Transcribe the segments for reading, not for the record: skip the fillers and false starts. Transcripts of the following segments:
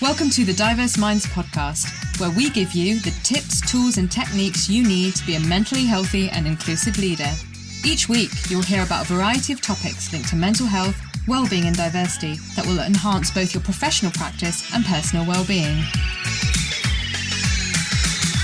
Welcome to the Diverse Minds podcast, where we give you the tips, tools, and techniques you need to be a mentally healthy and inclusive leader. Each week, you'll hear about a variety of topics linked to mental health, well-being, and diversity that will enhance both your professional practice and personal well-being.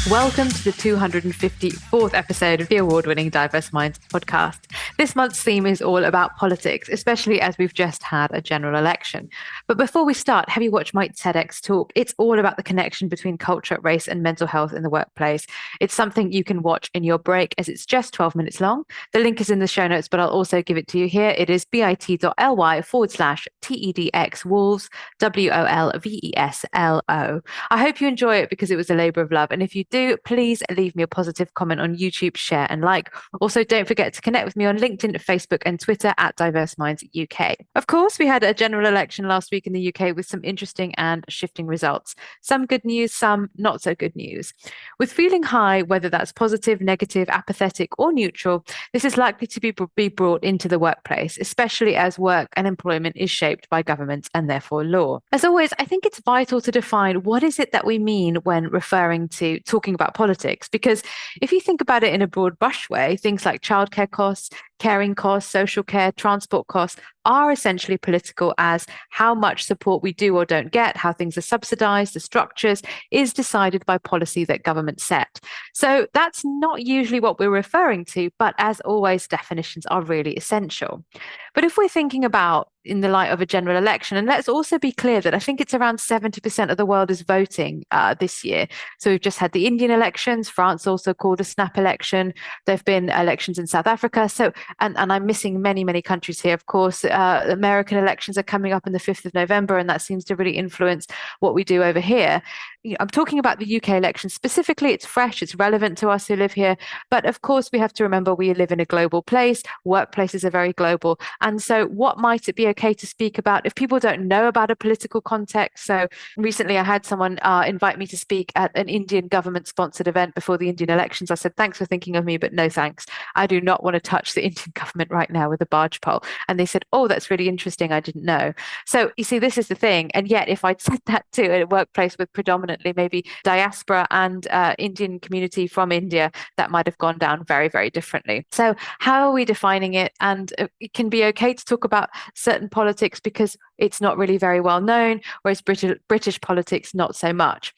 Welcome to the 254th episode of the award-winning Diverse Minds podcast. This month's theme is all about politics, especially as we've just had a general election. But before we start, have you watched my TEDx talk? It's all about the connection between culture, race, and mental health in the workplace. It's something you can watch in your break as it's just 12 minutes long. The link is in the show notes, but I'll also give it to you here. It is bit.ly/TEDx Wolves, WOLVESLO. I hope you enjoy it because it was a labor of love. And if you do, please leave me a positive comment on YouTube, share and like. Also, don't forget to connect with me on LinkedIn, Facebook and Twitter at Diverse Minds UK. Of course, we had a general election last week in the UK with some interesting and shifting results. Some good news, some not so good news. With feeling high, whether that's positive, negative, apathetic or neutral, this is likely to be brought into the workplace, especially as work and employment is shaped by government and therefore law. As always, I think it's vital to define what is it that we mean when referring to talking about politics, because if you think about it in a broad brush way, things like childcare costs, caring costs, social care, transport costs are essentially political, as how much support we do or don't get, how things are subsidized, the structures is decided by policy that government set. So that's not usually what we're referring to, but as always, definitions are really essential. But if we're thinking about in the light of a general election, and let's also be clear that I think it's around 70% of the world is voting this year. So we've just had the Indian elections. France also called a snap election. There have been elections in South Africa. So, and I'm missing many, many countries here. Of course, American elections are coming up on the 5th of November, and that seems to really influence what we do over here. I'm talking about the UK election specifically. It's fresh, it's relevant to us who live here. But of course, we have to remember we live in a global place. Workplaces are very global. And so what might it be okay to speak about if people don't know about a political context? So recently I had someone invite me to speak at an Indian government-sponsored event before the Indian elections. I said, thanks for thinking of me, but no thanks. I do not want to touch the Indian government right now with a barge pole. And they said, oh, that's really interesting. I didn't know. So you see, this is the thing. And yet if I'd said that to a workplace with predominantly maybe diaspora and Indian community from India, that might have gone down very, very differently. So how are we defining it? And it can be okay to talk about certain politics because it's not really very well known, whereas British politics, not so much.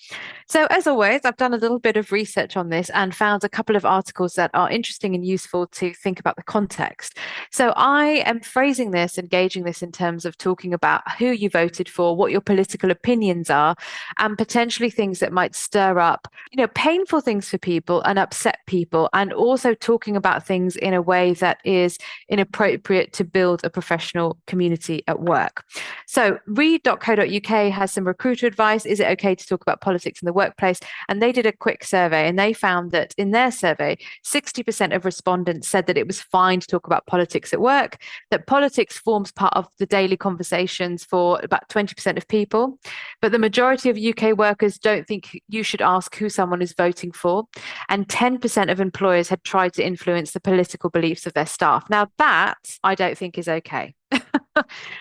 So as always, I've done a little bit of research on this and found a couple of articles that are interesting and useful to think about the context. So I am phrasing this, engaging this in terms of talking about who you voted for, what your political opinions are, and potentially things that might stir up, painful things for people and upset people, and also talking about things in a way that is inappropriate to build a professional community at work. So read.co.uk has some recruiter advice. Is it okay to talk about politics in the workplace? And they did a quick survey and they found that in their survey, 60% of respondents said that it was fine to talk about politics at work, that politics forms part of the daily conversations for about 20% of people. But the majority of UK workers don't think you should ask who someone is voting for. And 10% of employers had tried to influence the political beliefs of their staff. Now that I don't think is okay.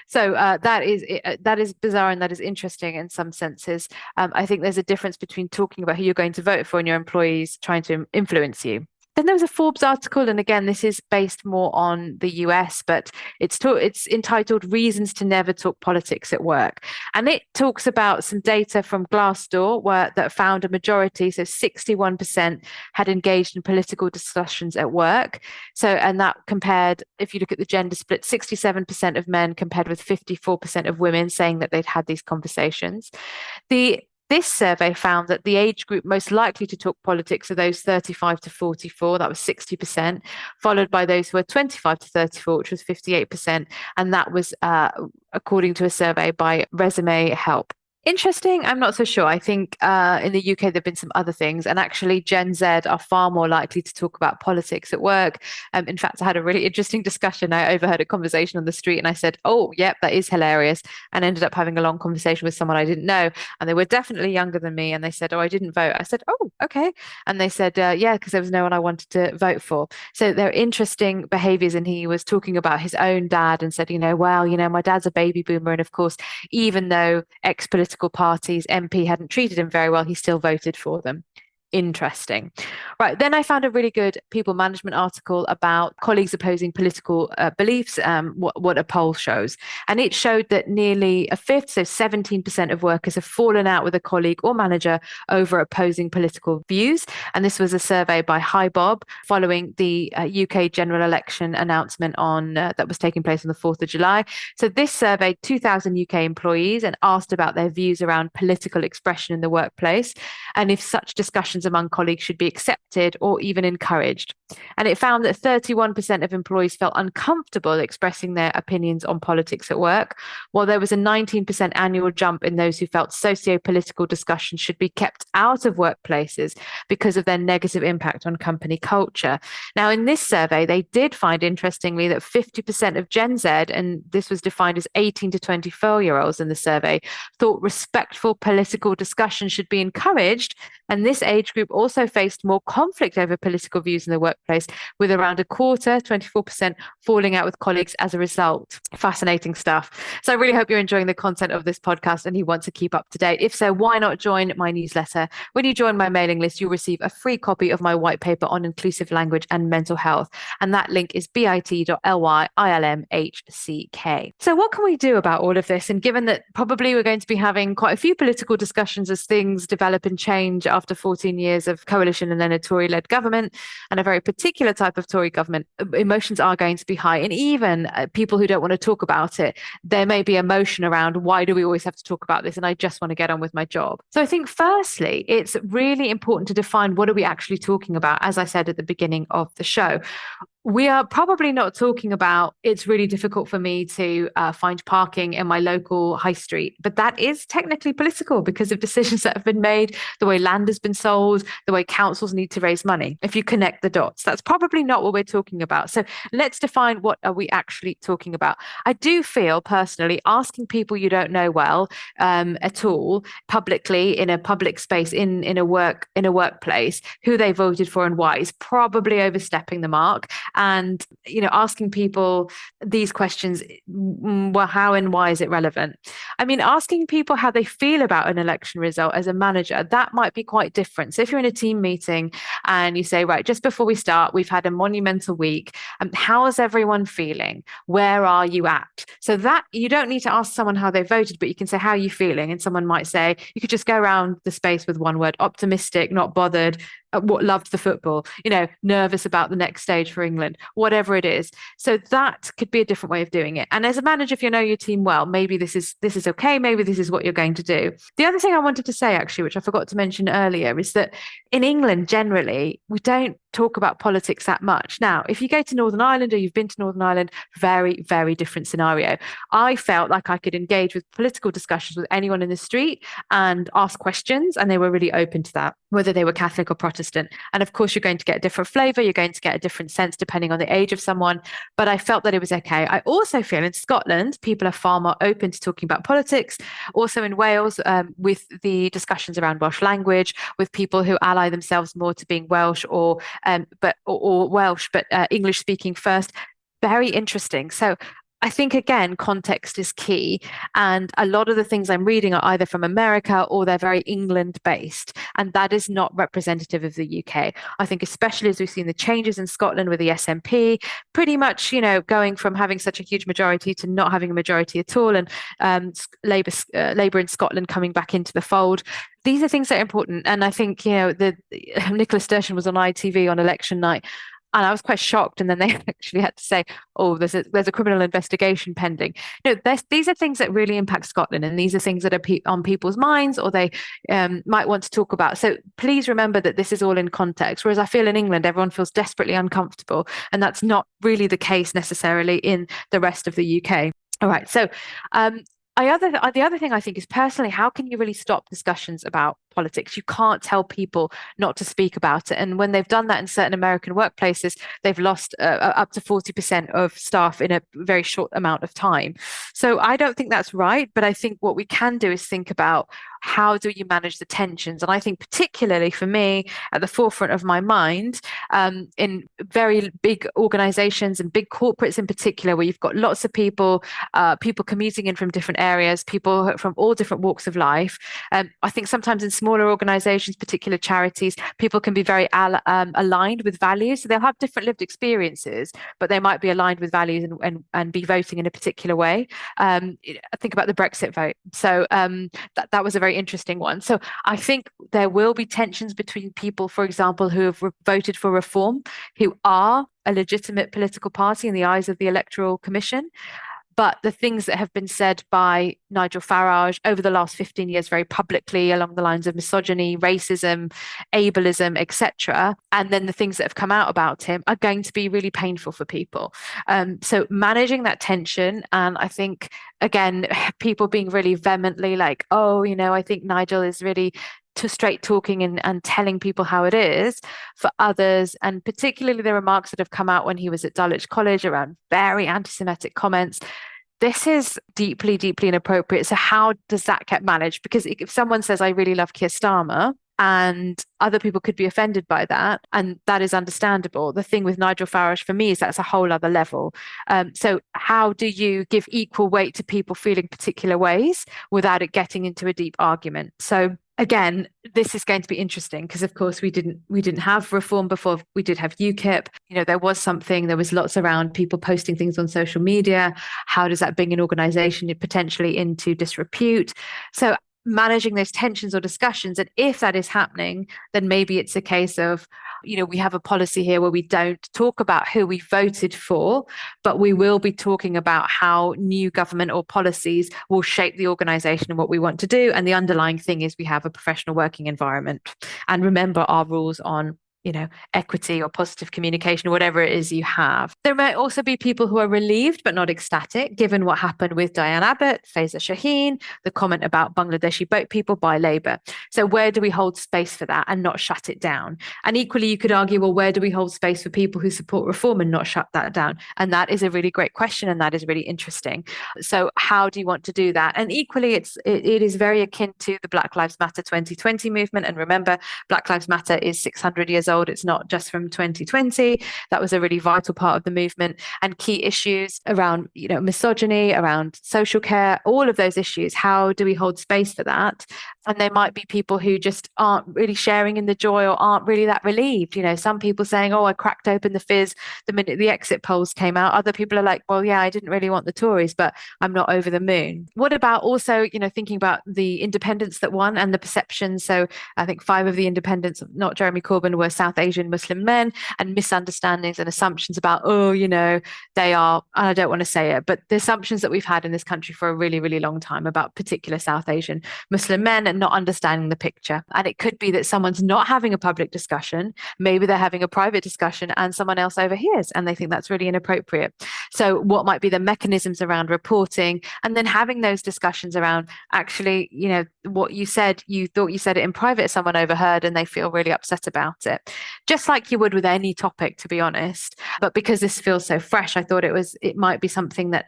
So that is bizarre and that is interesting in some senses. I think there's a difference between talking about who you're going to vote for and your employees trying to influence you. Then there was a Forbes article, and again, this is based more on the US, but it's entitled Reasons to Never Talk Politics at Work. And it talks about some data from Glassdoor that found a majority, so 61% had engaged in political discussions at work. So, and that compared, if you look at the gender split, 67% of men compared with 54% of women saying that they'd had these conversations. This survey found that the age group most likely to talk politics are those 35 to 44, that was 60%, followed by those who are 25 to 34, which was 58%. And that was according to a survey by Resume Help. Interesting. I'm not so sure. I think in the UK, there have been some other things. And actually, Gen Z are far more likely to talk about politics at work. In fact, I had a really interesting discussion. I overheard a conversation on the street and I said, oh, yep, that is hilarious. And ended up having a long conversation with someone I didn't know. And they were definitely younger than me. And they said, oh, I didn't vote. I said, oh, okay. And they said, yeah, because there was no one I wanted to vote for. So there are interesting behaviors. And he was talking about his own dad and said, well, my dad's a baby boomer. And of course, even though ex-politicians political party's MP hadn't treated him very well, he still voted for them. Interesting. Right. Then I found a really good people management article about colleagues opposing political beliefs, what a poll shows. And it showed that nearly a fifth, so 17% of workers have fallen out with a colleague or manager over opposing political views. And this was a survey by Hi Bob following the UK general election announcement on that was taking place on the 4th of July. So this surveyed 2,000 UK employees and asked about their views around political expression in the workplace and if such discussions among colleagues should be accepted or even encouraged. And it found that 31% of employees felt uncomfortable expressing their opinions on politics at work, while there was a 19% annual jump in those who felt socio-political discussions should be kept out of workplaces because of their negative impact on company culture. Now, in this survey, they did find, interestingly, that 50% of Gen Z, and this was defined as 18 to 24-year-olds in the survey, thought respectful political discussion should be encouraged. And this age group also faced more conflict over political views in the workplace, with around a quarter, 24%, falling out with colleagues as a result. Fascinating stuff. So I really hope you're enjoying the content of this podcast and you want to keep up to date. If so, why not join my newsletter? When you join my mailing list, you'll receive a free copy of my white paper on inclusive language and mental health. And that link is bit.ly/ILMHCK. So what can we do about all of this? And given that probably we're going to be having quite a few political discussions as things develop and change after 14 years of coalition and then a Tory-led government and a very particular type of Tory government, emotions are going to be high. And even people who don't want to talk about it, there may be emotion around, why do we always have to talk about this? And I just want to get on with my job. So I think firstly, it's really important to define what are we actually talking about, as I said at the beginning of the show. We are probably not talking about it's really difficult for me to find parking in my local high street, but that is technically political because of decisions that have been made, the way land has been sold, the way councils need to raise money. If you connect the dots, that's probably not what we're talking about. So let's define what are we actually talking about. I do feel personally asking people you don't know well at all publicly in a public space in a workplace who they voted for and why is probably overstepping the mark. And, asking people these questions, well, how and why is it relevant? I mean, asking people how they feel about an election result as a manager, that might be quite different. So if you're in a team meeting and you say, right, just before we start, we've had a monumental week. How is everyone feeling? Where are you at? So that you don't need to ask someone how they voted, but you can say, how are you feeling? And someone might say, you could just go around the space with one word: optimistic, not bothered, loved the football, nervous about the next stage for England, whatever it is. So that could be a different way of doing it. And as a manager, if you know your team well, maybe this is okay. Maybe this is what you're going to do. The other thing I wanted to say, actually, which I forgot to mention earlier, is that in England, generally, we don't talk about politics that much. Now, if you go to Northern Ireland or you've been to Northern Ireland, very, very different scenario. I felt like I could engage with political discussions with anyone in the street and ask questions, and they were really open to that, whether they were Catholic or Protestant. And of course, you're going to get a different flavor. You're going to get a different sense depending on the age of someone. But I felt that it was okay. I also feel in Scotland, people are far more open to talking about politics. Also in Wales, with the discussions around Welsh language, with people who ally themselves more to being Welsh or Welsh, but English speaking first. Very interesting. So I think, again, context is key. And a lot of the things I'm reading are either from America or they're very England based. And that is not representative of the UK. I think especially as we've seen the changes in Scotland with the SNP, pretty much, going from having such a huge majority to not having a majority at all. And Labour in Scotland coming back into the fold. These are things that are important. And I think, Nicola Sturgeon was on ITV on election night. And I was quite shocked. And then they actually had to say, oh, there's a criminal investigation pending. These are things that really impact Scotland. And these are things that are on people's minds or they might want to talk about. So please remember that this is all in context. Whereas I feel in England, everyone feels desperately uncomfortable. And that's not really the case necessarily in the rest of the UK. All right. So the other thing I think is personally, how can you really stop discussions about politics? You can't tell people not to speak about it. And when they've done that in certain American workplaces, they've lost up to 40% of staff in a very short amount of time. So I don't think that's right. But I think what we can do is think about how do you manage the tensions? And I think particularly for me, at the forefront of my mind, in very big organizations and big corporates in particular, where you've got lots of people, people commuting in from different areas, people from all different walks of life. I think sometimes in smaller organizations, particular charities, people can be very aligned with values. So they'll have different lived experiences, but they might be aligned with values and be voting in a particular way. Think about the Brexit vote. So that was a very interesting one. So I think there will be tensions between people, for example, who have voted for reform, who are a legitimate political party in the eyes of the Electoral Commission. But the things that have been said by Nigel Farage over the last 15 years very publicly along the lines of misogyny, racism, ableism, etc., and then the things that have come out about him are going to be really painful for people. So managing that tension, and I think, again, people being really vehemently like, oh, I think Nigel is really straight talking and telling people how it is. For others, and particularly the remarks that have come out when he was at Dulwich College around very anti-Semitic comments, this is deeply, deeply inappropriate. So how does that get managed? Because if someone says, I really love Keir Starmer, and other people could be offended by that, and that is understandable. The thing with Nigel Farage for me is that's a whole other level. So how do you give equal weight to people feeling particular ways without it getting into a deep argument? So again, this is going to be interesting because, of course, we didn't have reform before. We did have UKIP. There was lots around people posting things on social media. How does that bring an organization potentially into disrepute? So managing those tensions or discussions, and if that is happening, then maybe it's a case of, we have a policy here where we don't talk about who we voted for, but we will be talking about how new government or policies will shape the organization and what we want to do. And the underlying thing is we have a professional working environment. And remember our rules on equity or positive communication, or whatever it is you have. There might also be people who are relieved but not ecstatic, given what happened with Diane Abbott, Faiza Shaheen, the comment about Bangladeshi boat people by Labour. So where do we hold space for that and not shut it down? And equally, you could argue, well, where do we hold space for people who support reform and not shut that down? And that is a really great question, and that is really interesting. So how do you want to do that? And equally, it is very akin to the Black Lives Matter 2020 movement. And remember, Black Lives Matter is 600 years old. It's not just from 2020. That was a really vital part of the movement, and key issues around, misogyny, around social care, all of those issues. How do we hold space for that? And there might be people who just aren't really sharing in the joy or aren't really that relieved. Some people saying, oh, I cracked open the fizz the minute the exit polls came out. Other people are like, well, yeah, I didn't really want the Tories, but I'm not over the moon. What about also, thinking about the independents that won and the perceptions? So I think 5 of the independents, not Jeremy Corbyn, were South Asian Muslim men, and misunderstandings and assumptions about, they are, and I don't want to say it, but the assumptions that we've had in this country for a really, really long time about particular South Asian Muslim men and not understanding the picture. And it could be that someone's not having a public discussion. Maybe they're having a private discussion and someone else overhears and they think that's really inappropriate. So what might be the mechanisms around reporting, and then having those discussions around actually, what you said, you thought you said it in private, someone overheard and they feel really upset about it. Just like you would with any topic, to be honest. But because this feels so fresh, I thought it might be something that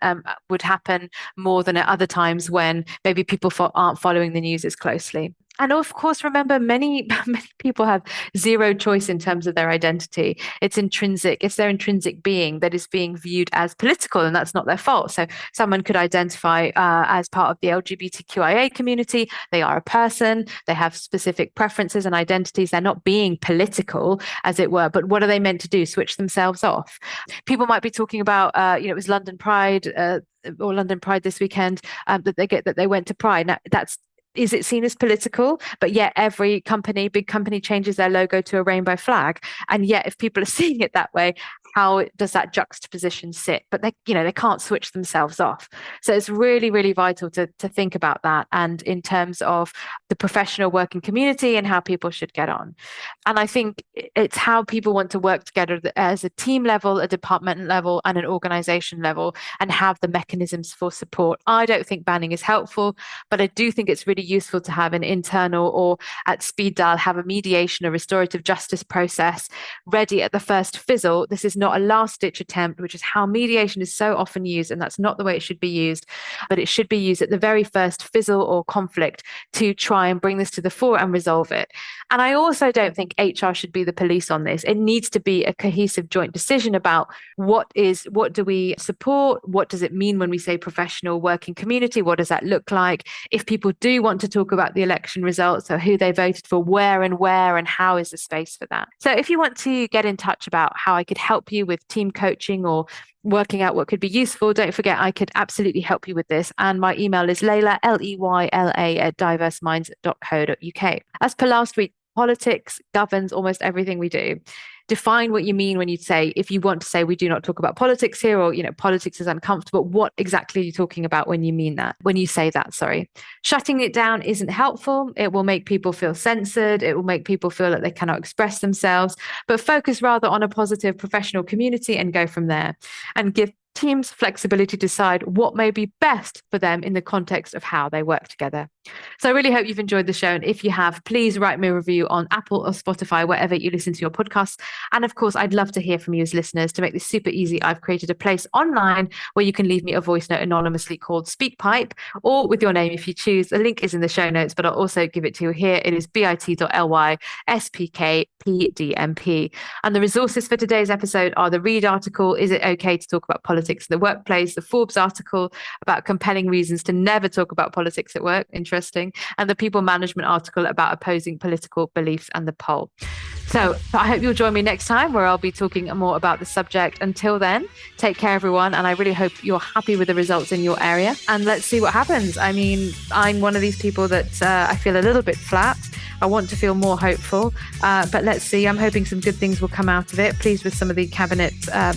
would happen more than at other times when maybe people aren't following the news as closely. And of course, remember, many people have zero choice in terms of their identity. It's intrinsic. It's their intrinsic being that is being viewed as political, and that's not their fault. So someone could identify as part of the LGBTQIA community. They are a person. They have specific preferences and identities. They're not being political, as it were. But what are they meant to do? Switch themselves off? People might be talking about, it was London Pride or London Pride this weekend that they went to Pride. Now, is it seen as political? But yet every big company changes their logo to a rainbow flag. And yet if people are seeing it that way, how does that juxtaposition sit? But they can't switch themselves off. So it's really, really vital to think about that, and in terms of the professional working community and how people should get on. And I think it's how people want to work together as a team level, a department level, and an organization level, and have the mechanisms for support. I don't think banning is helpful, but I do think it's really useful to have an internal or at speed dial, have a mediation or restorative justice process ready at the first fizzle. This is not a last ditch attempt, which is how mediation is so often used. And that's not the way it should be used, but it should be used at the very first fizzle or conflict to try and bring this to the fore and resolve it. And I also don't think HR should be the police on this. It needs to be a cohesive joint decision about what do we support? What does it mean when we say professional working community? What does that look like? If people do want to talk about the election results, so who they voted for, where and how is the space for that? So if you want to get in touch about how I could help you with team coaching or working out what could be useful, don't forget I could absolutely help you with this. And my email is Leyla, Leyla @diverseminds.co.uk. As per last week, politics governs almost everything we do. Define what you mean when you say, if you want to say we do not talk about politics here, or, politics is uncomfortable, what exactly are you talking about when you mean that, when you say that, sorry. Shutting it down isn't helpful. It will make people feel censored. It will make people feel that they cannot express themselves, but focus rather on a positive professional community and go from there, and give teams flexibility to decide what may be best for them in the context of how they work together. So I really hope you've enjoyed the show. And if you have, please write me a review on Apple or Spotify, wherever you listen to your podcasts. And of course, I'd love to hear from you as listeners. To make this super easy, I've created a place online where you can leave me a voice note anonymously called SpeakPipe, or with your name if you choose. The link is in the show notes, but I'll also give it to you here. It is bit.ly/SPKPDMP. And the resources for today's episode are the Read article, Is It Okay to Talk About Politics in the Workplace? The Forbes article about compelling reasons to never talk about politics at work. Interesting. And the People Management article about opposing political beliefs, and the poll. So I hope you'll join me next time, where I'll be talking more about the subject. Until then, take care, everyone. And I really hope you're happy with the results in your area. And let's see what happens. I mean, I'm one of these people that I feel a little bit flat. I want to feel more hopeful, but let's see. I'm hoping some good things will come out of it. Pleased with some of the cabinet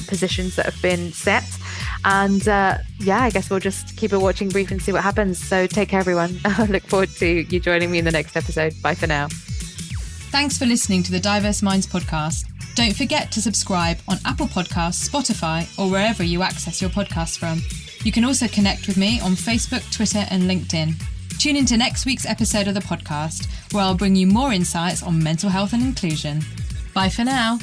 positions that have been set. And I guess we'll just keep a watching brief and see what happens. So take care, everyone. I look forward to you joining me in the next episode. Bye for now. Thanks for listening to the Diverse Minds podcast. Don't forget to subscribe on Apple Podcasts, Spotify, or wherever you access your podcasts from. You can also connect with me on Facebook, Twitter, and LinkedIn. Tune into next week's episode of the podcast, where I'll bring you more insights on mental health and inclusion. Bye for now.